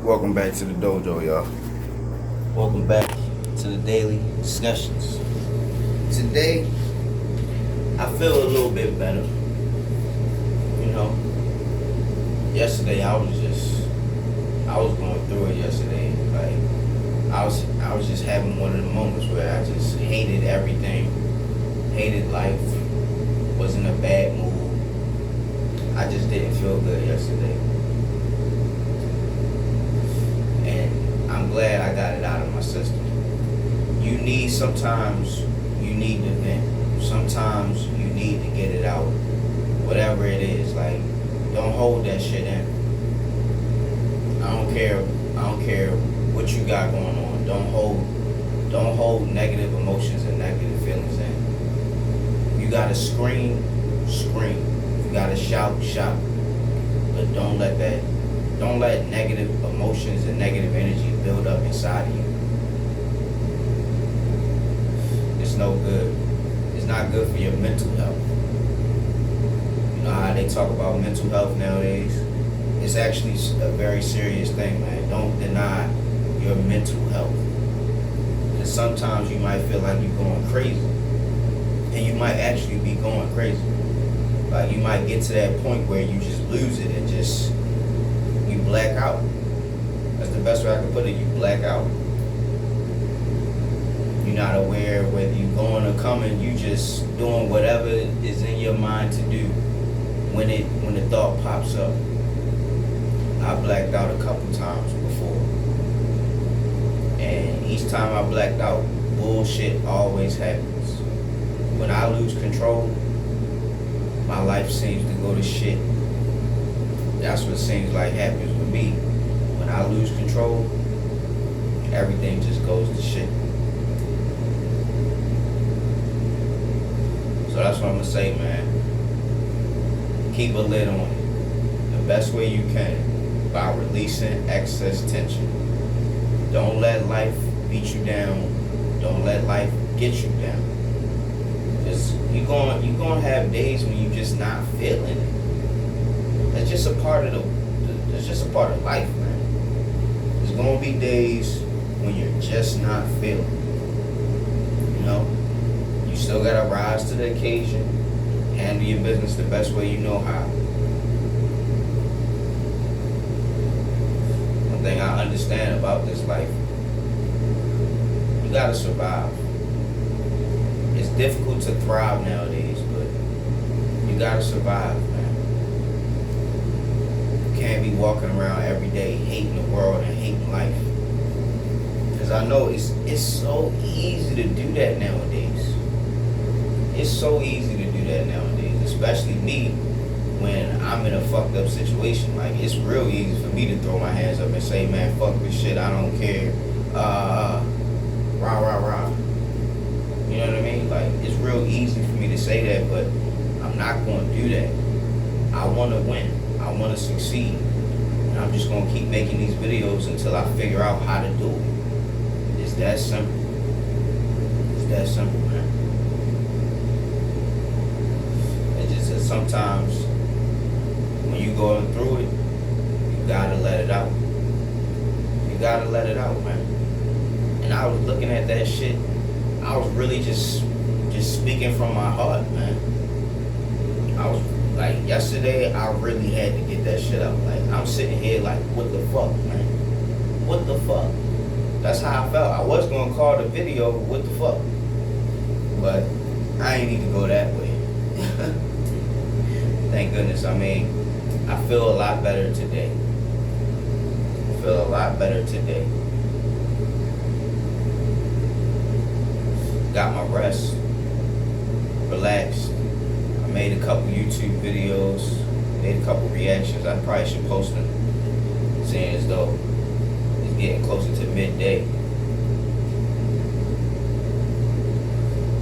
Welcome back to the dojo, y'all. Welcome back to the daily discussions. Today, I feel a little bit better. You know, yesterday I was going through it yesterday. Like, I was just having one of the moments where I just hated everything, hated life, was in a bad mood. I just didn't feel good yesterday. And I'm glad I got it out of my system. Sometimes you need to vent. Sometimes you need to get it out. Whatever it is, like, don't hold that shit in. I don't care what you got going on. Don't hold negative emotions and negative feelings in. You gotta scream. You gotta shout. But don't let negative emotions and negative energy build up inside of you. It's no good. It's not good for your mental health. You know how they talk about mental health nowadays? It's actually a very serious thing, man. Don't deny your mental health. Because sometimes you might feel like you're going crazy. And you might actually be going crazy. Like, you might get to that point where you just lose it and just, you black out. That's the best way I can put it. You black out. You're not aware whether you're going or coming. You just doing whatever is in your mind to do when the thought pops up. I blacked out a couple times before. And each time I blacked out, bullshit always happens. When I lose control, my life seems to go to shit. That's what seems like happens with me. When I lose control, everything just goes to shit. So that's what I'm gonna say, man. Keep a lid on it the best way you can by releasing excess tension. Don't let life beat you down. Don't let life get you down. Cause you're gonna have days when you're just not feeling it. That's just a part of life, man. There's gonna be days when you're just not feeling. You know? You still gotta rise to the occasion, handle your business the best way you know how. One thing I understand about this life, you gotta survive. It's difficult to thrive nowadays, but you gotta survive, man. You can't be walking around every day hating the world and hating life. Because I know it's so easy to do that nowadays. It's so easy to do that nowadays, especially me when I'm in a fucked up situation. Like, it's real easy for me to throw my hands up and say, man, fuck this shit, I don't care. Rah. You know what I mean? Like, it's real easy for me to say that, but I'm not going to do that. I want to win. I want to succeed. And I'm just going to keep making these videos until I figure out how to do it. It's that simple. It's that simple, man. It's just that sometimes when you going through it, you got to let it out. You got to let it out, man. And I was looking at that shit. I was really just speaking from my heart, man. I was like, yesterday, I really had to get that shit out. Like, I'm sitting here like, what the fuck, man? What the fuck? That's how I felt. I was gonna call the video, what the fuck? But I ain't need to go that way. Thank goodness. I mean, I feel a lot better today. Got my rest, relaxed. I made a couple YouTube videos, made a couple reactions. I probably should post them, seeing as though it's getting closer to midday.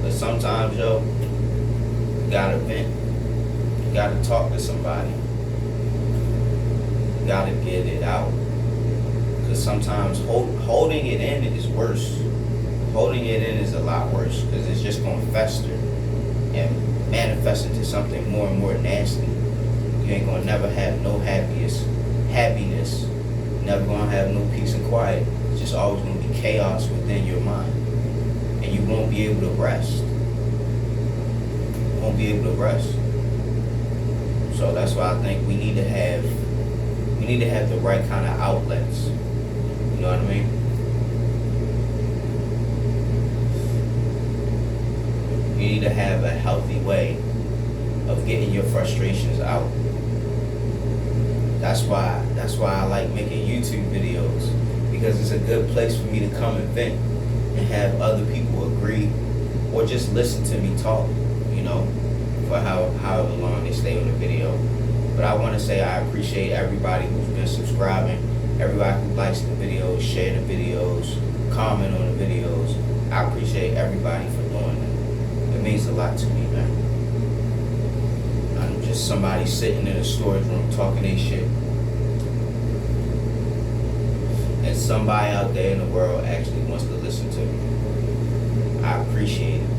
But sometimes, yo, you gotta vent. You gotta talk to somebody. You gotta get it out. Because sometimes holding it in is worse. Holding it in is a lot worse because it's just going to fester and manifest into something more and more nasty. You ain't going to never have no happiness, never gonna have no peace and quiet. It's just always gonna be chaos within your mind. And you won't be able to rest. You won't be able to rest. So that's why I think we need to have the right kind of outlets. You know what I mean? You need to have a healthy way of getting your frustrations out. That's why I like making YouTube videos, because it's a good place for me to come and vent and have other people agree or just listen to me talk, you know, for however long they stay on the video. But I want to say I appreciate everybody who's been subscribing, everybody who likes the videos, share the videos, comment on the videos. I appreciate everybody for doing that. It means a lot to me, man. I'm just somebody sitting in a storage room talking their shit. And somebody out there in the world actually wants to listen to me. I appreciate it.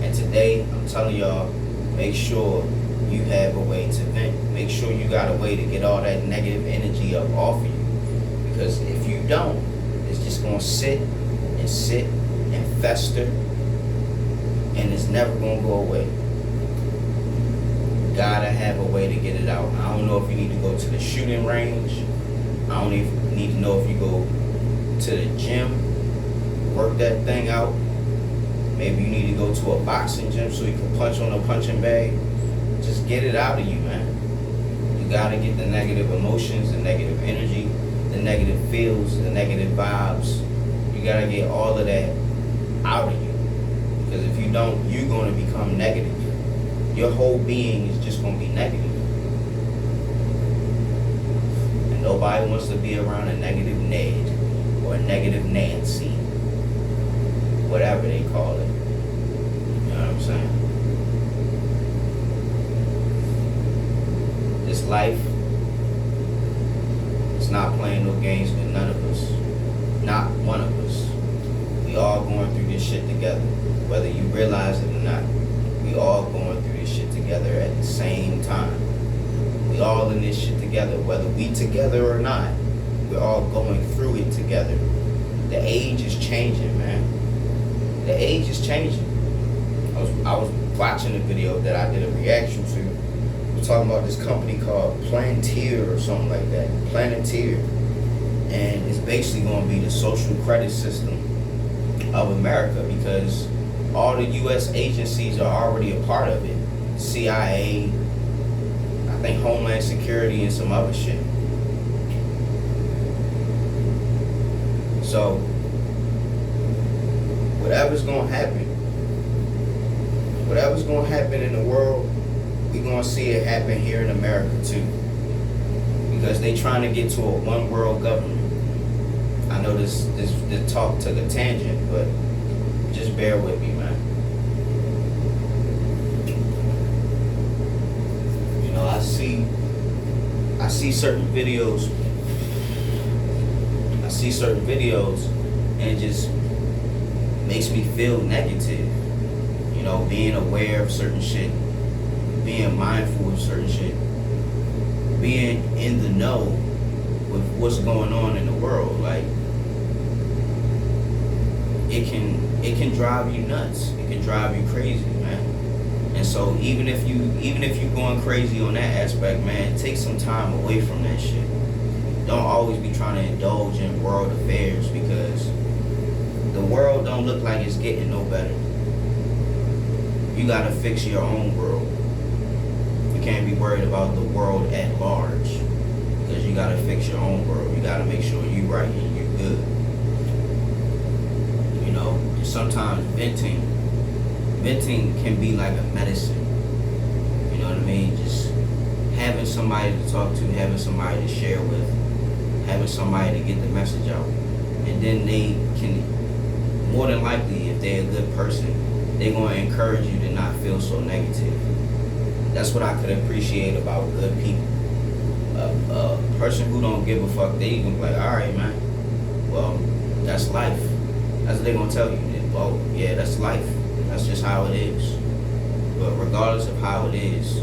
And today, I'm telling y'all, make sure you have a way to vent. Make sure you got a way to get all that negative energy up off of you. Because if you don't, it's just going to sit and fester, and it's never going to go away. Gotta have a way to get it out. I don't know if you need to go to the shooting range. I don't even need to know if you go to the gym, work that thing out. Maybe you need to go to a boxing gym so you can punch on a punching bag. Just get it out of you, man. You gotta get the negative emotions, the negative energy, the negative feels, the negative vibes. You gotta get all of that out of you. Because if you don't, you're gonna become negative. Your whole being is just gonna be negative. And nobody wants to be around a negative Ned or a negative Nancy. Whatever they call it. You know what I'm saying? This life is not playing no games with none of us. Not one of us. We all going through this shit together. Whether you realize it or not. We all going through this shit together at the same time. We all in this shit together. Whether we together or not, we're all going through it together. The age is changing, man. The age is changing. I was watching a video that I did a reaction to. We're talking about this company called Palantir or something like that. Palantir. And it's basically going to be the social credit system of America, because all the U.S. agencies are already a part of it. CIA, I think Homeland Security, and some other shit. So, whatever's going to happen in the world, we're going to see it happen here in America too. Because they trying to get to a one world government. I know this talk took a tangent, but just bear with me, man. You know, I see certain videos. And it just makes me feel negative. You know, being aware of certain shit, being mindful of certain shit, being in the know with what's going on in the world. Like, it can drive you nuts. It can drive you crazy, man. And so even if you going crazy on that aspect, man, take some time away from that shit. Don't always be trying to indulge in world affairs, because the world don't look like it's getting no better. You gotta fix your own world. You can't be worried about the world at large, because you gotta fix your own world. You gotta make sure you right and you good. You know, and sometimes venting can be like a medicine. You know what I mean? Just having somebody to talk to, having somebody to share with, having somebody to get the message out. And then they can, more than likely, if they're a good person, they're going to encourage you to not feel so negative. That's what I could appreciate about good people. A person who don't give a fuck, they can be like, all right, man, well, that's life. That's what they're going to tell you. Well, yeah, that's life. That's just how it is. But regardless of how it is,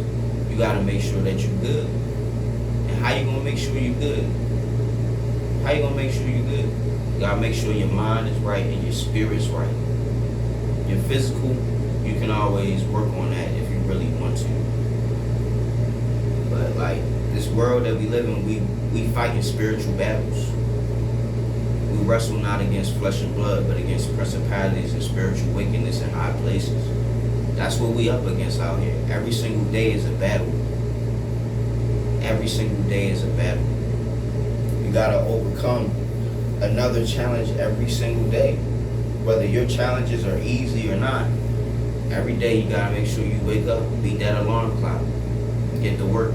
you got to make sure that you're good. And how you going to make sure you're good? How you gonna make sure you're good? You gotta make sure your mind is right and your spirit's right. Your physical, you can always work on that if you really want to. But like this world that we live in, we fighting spiritual battles. We wrestle not against flesh and blood, but against principalities and spiritual wickedness in high places. That's what we up against out here. Every single day is a battle. Every single day is a battle. You gotta overcome another challenge every single day. Whether your challenges are easy or not, every day you gotta make sure you wake up, beat that alarm clock, get to work,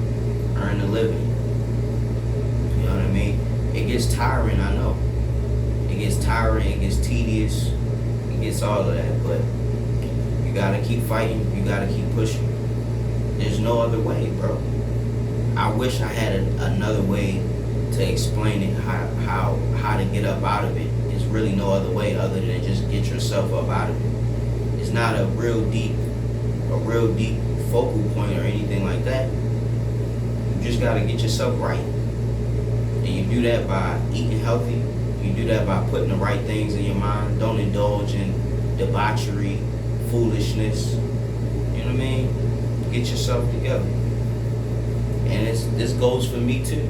earn a living. You know what I mean? It gets tiring, I know. It gets tiring, it gets tedious, it gets all of that, but you gotta keep fighting, you gotta keep pushing. There's no other way, bro. I wish I had another way to explain it, how to get up out of it. There's really no other way other than just get yourself up out of it. It's not a real deep focal point or anything like that. You just gotta get yourself right. And you do that by eating healthy. You do that by putting the right things in your mind. Don't indulge in debauchery, foolishness. You know what I mean? Get yourself together. And this goes for me too.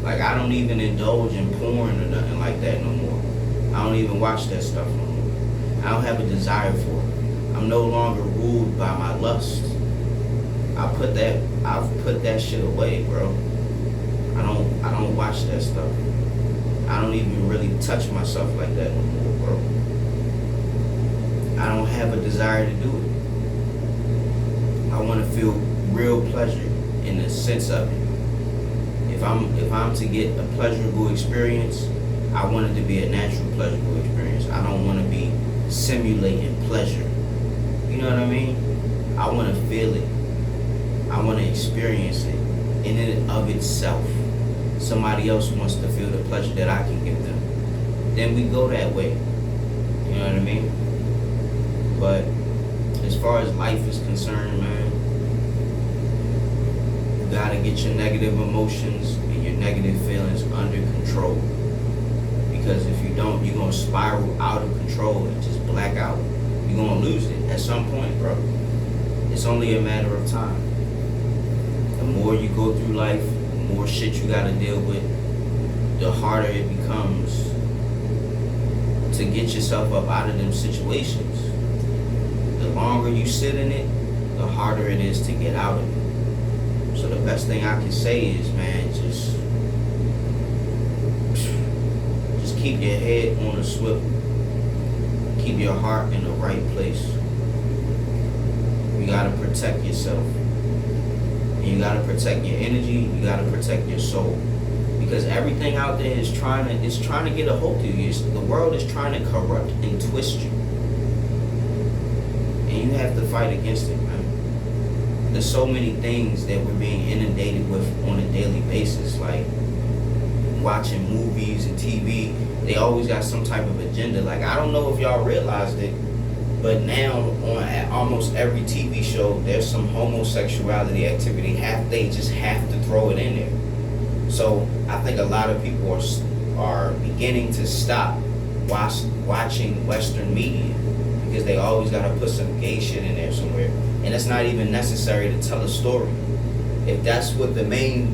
Like I don't even indulge in porn or nothing like that no more. I don't even watch that stuff no more. I don't have a desire for it. I'm no longer ruled by my lust. I've put that shit away, bro. I don't watch that stuff. I don't even really touch myself like that no more, bro. I don't have a desire to do it. I want to feel real pleasure in the sense of it. If I'm to get a pleasurable experience, I want it to be a natural pleasurable experience. I don't want to be simulating pleasure. You know what I mean? I want to feel it. I want to experience it in and of itself. Somebody else wants to feel the pleasure that I can give them. Then we go that way. You know what I mean? But as far as life is concerned, man, you gotta get your negative emotions and your negative feelings under control. Because if you don't, you're gonna spiral out of control and just black out. You're gonna lose it at some point, bro. It's only a matter of time. The more you go through life, the more shit you gotta deal with, the harder it becomes to get yourself up out of them situations. The longer you sit in it, the harder it is to get out of it. So the best thing I can say is, man, just keep your head on a swivel. Keep your heart in the right place. You gotta protect yourself. And you gotta protect your energy, you gotta protect your soul. Because everything out there is trying to get a hold of you. The world is trying to corrupt and twist you. And you have to fight against it, man. There's so many things that we're being inundated with on a daily basis, like watching movies and TV. They always got some type of agenda. Like, I don't know if y'all realized it, but now on almost every TV show, there's some homosexuality activity. They just have to throw it in there. So I think a lot of people are beginning to stop watching Western media because they always got to put some gay shit in there somewhere. And it's not even necessary to tell a story. If that's what the main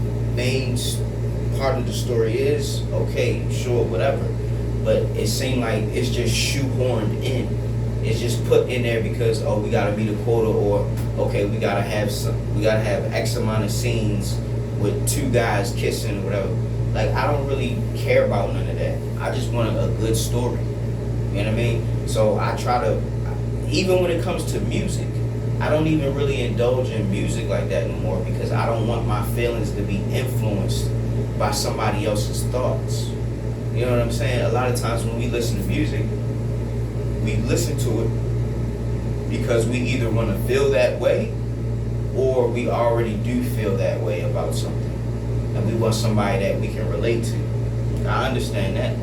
part of the story is, okay, sure, whatever. But it seemed like it's just shoehorned in. It's just put in there because, oh, we gotta meet a quota, or okay, we gotta have X amount of scenes with two guys kissing or whatever. Like, I don't really care about none of that. I just want a good story. You know what I mean? So I try to, even when it comes to music, I don't even really indulge in music like that no more because I don't want my feelings to be influenced by somebody else's thoughts. You know what I'm saying? A lot of times when we listen to music, we listen to it because we either want to feel that way or we already do feel that way about something. And we want somebody that we can relate to. I understand that.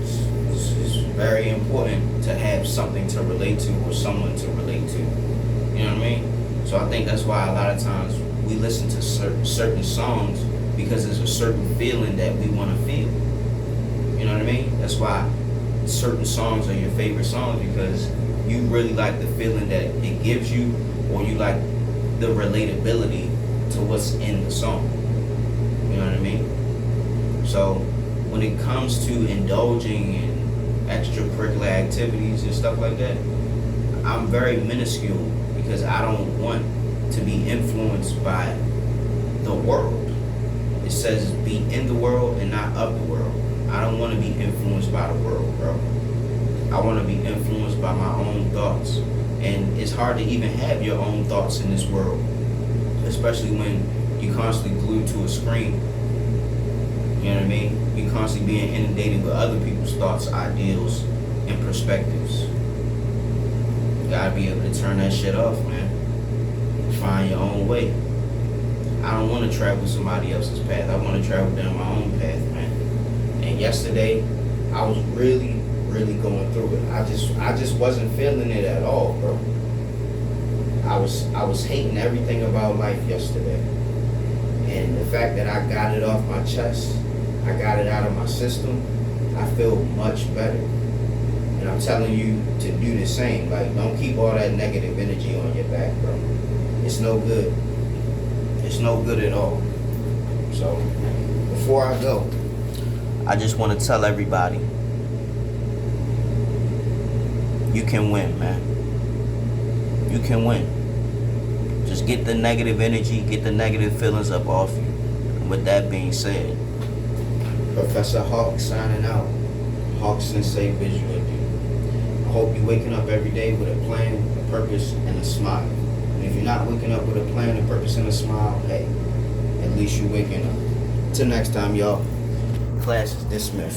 It's very important to have something to relate to or someone to relate to. You know what I mean? So I think that's why a lot of times we listen to certain songs because there's a certain feeling that we want to feel. You know what I mean? That's why certain songs are your favorite songs, because you really like the feeling that it gives you, or you like the relatability to what's in the song. You know what I mean? So when it comes to indulging in extracurricular activities and stuff like that, I'm very minuscule, because I don't want to be influenced by the world. It says be in the world and not of the world. I don't want to be influenced by the world, bro. I want to be influenced by my own thoughts. And it's hard to even have your own thoughts in this world, especially when you're constantly glued to a screen. You know what I mean? You're constantly being inundated with other people's thoughts, ideals, and perspectives. You gotta be able to turn that shit off, man. Find your own way. I don't want to travel somebody else's path. I want to travel down my own path, man. And yesterday, I was really going through it. I just wasn't feeling it at all, bro. I was hating everything about life yesterday. And the fact that I got it off my chest, I got it out of my system, I feel much better. And I'm telling you to do the same. Like, don't keep all that negative energy on your back, bro. It's no good. It's no good at all. So, before I go, I just want to tell everybody, you can win, man. You can win. Just get the negative energy, get the negative feelings up off you. And with that being said, Professor Hawk signing out. Hawk Sensei Visual Dude. I hope you're waking up every day with a plan, a purpose, and a smile. And if you're not waking up with a plan, a purpose, and a smile, hey, at least you're waking up. Till next time, y'all. Class is dismissed.